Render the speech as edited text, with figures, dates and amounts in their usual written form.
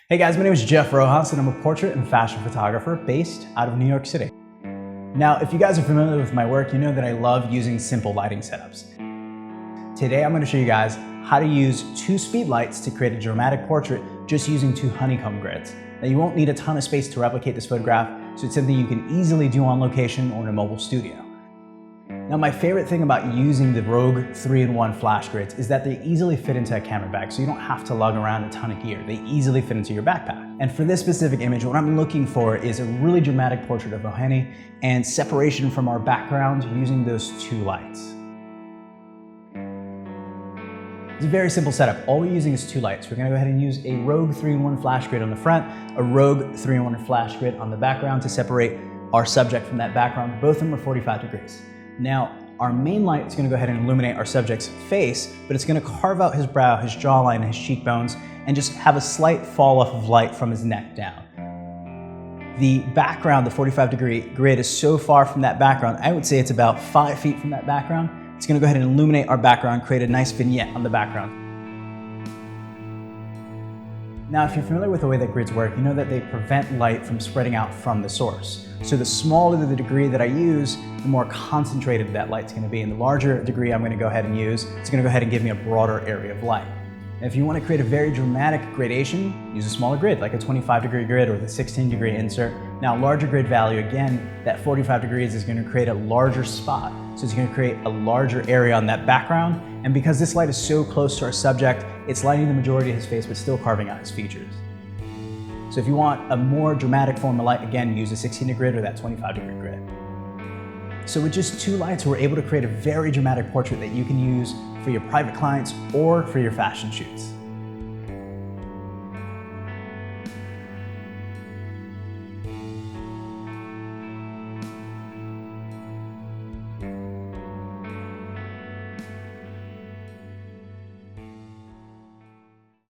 Hey guys, my name is Jeff Rojas and I'm a portrait and fashion photographer based out of New York City. Now, if you guys are familiar with my work, you know that I love using simple lighting setups. Today I'm going to show you guys how to use two speedlights to create a dramatic portrait just using two honeycomb grids. Now, you won't need a ton of space to replicate this photograph, so it's something you can easily do on location or in a mobile studio. Now, my favorite thing about using the Rogue 3-in-1 flash grids is that they easily fit into a camera bag, so you don't have to lug around a ton of gear. They easily fit into your backpack. And for this specific image, what I'm looking for is a really dramatic portrait of Rohani and separation from our background using those two lights. It's a very simple setup. All we're using is two lights. We're going to go ahead and use a Rogue 3-in-1 flash grid on the front, a Rogue 3-in-1 flash grid on the background to separate our subject from that background. Both of them are 45 degrees. Now, our main light is going to go ahead and illuminate our subject's face, but it's going to carve out his brow, his jawline, his cheekbones, and just have a slight fall off of light from his neck down. The background, the 45-degree grid, is so far from that background, I would say it's about 5 feet from that background. It's going to go ahead and illuminate our background, create a nice vignette on the background. Now, if you're familiar with the way that grids work, you know that they prevent light from spreading out from the source. So the smaller the degree that I use, the more concentrated that light's going to be. And the larger degree I'm going to go ahead and use, it's going to go ahead and give me a broader area of light. And if you want to create a very dramatic gradation, use a smaller grid, like a 25-degree grid or the 16-degree insert. Now, larger grid value, again, that 45 degrees is going to create a larger spot. So it's going to create a larger area on that background. And because this light is so close to our subject, it's lighting the majority of his face, but still carving out his features. So if you want a more dramatic form of light, again, use a 16-degree grid or that 25-degree grid. So with just two lights, we're able to create a very dramatic portrait that you can use for your private clients or for your fashion shoots.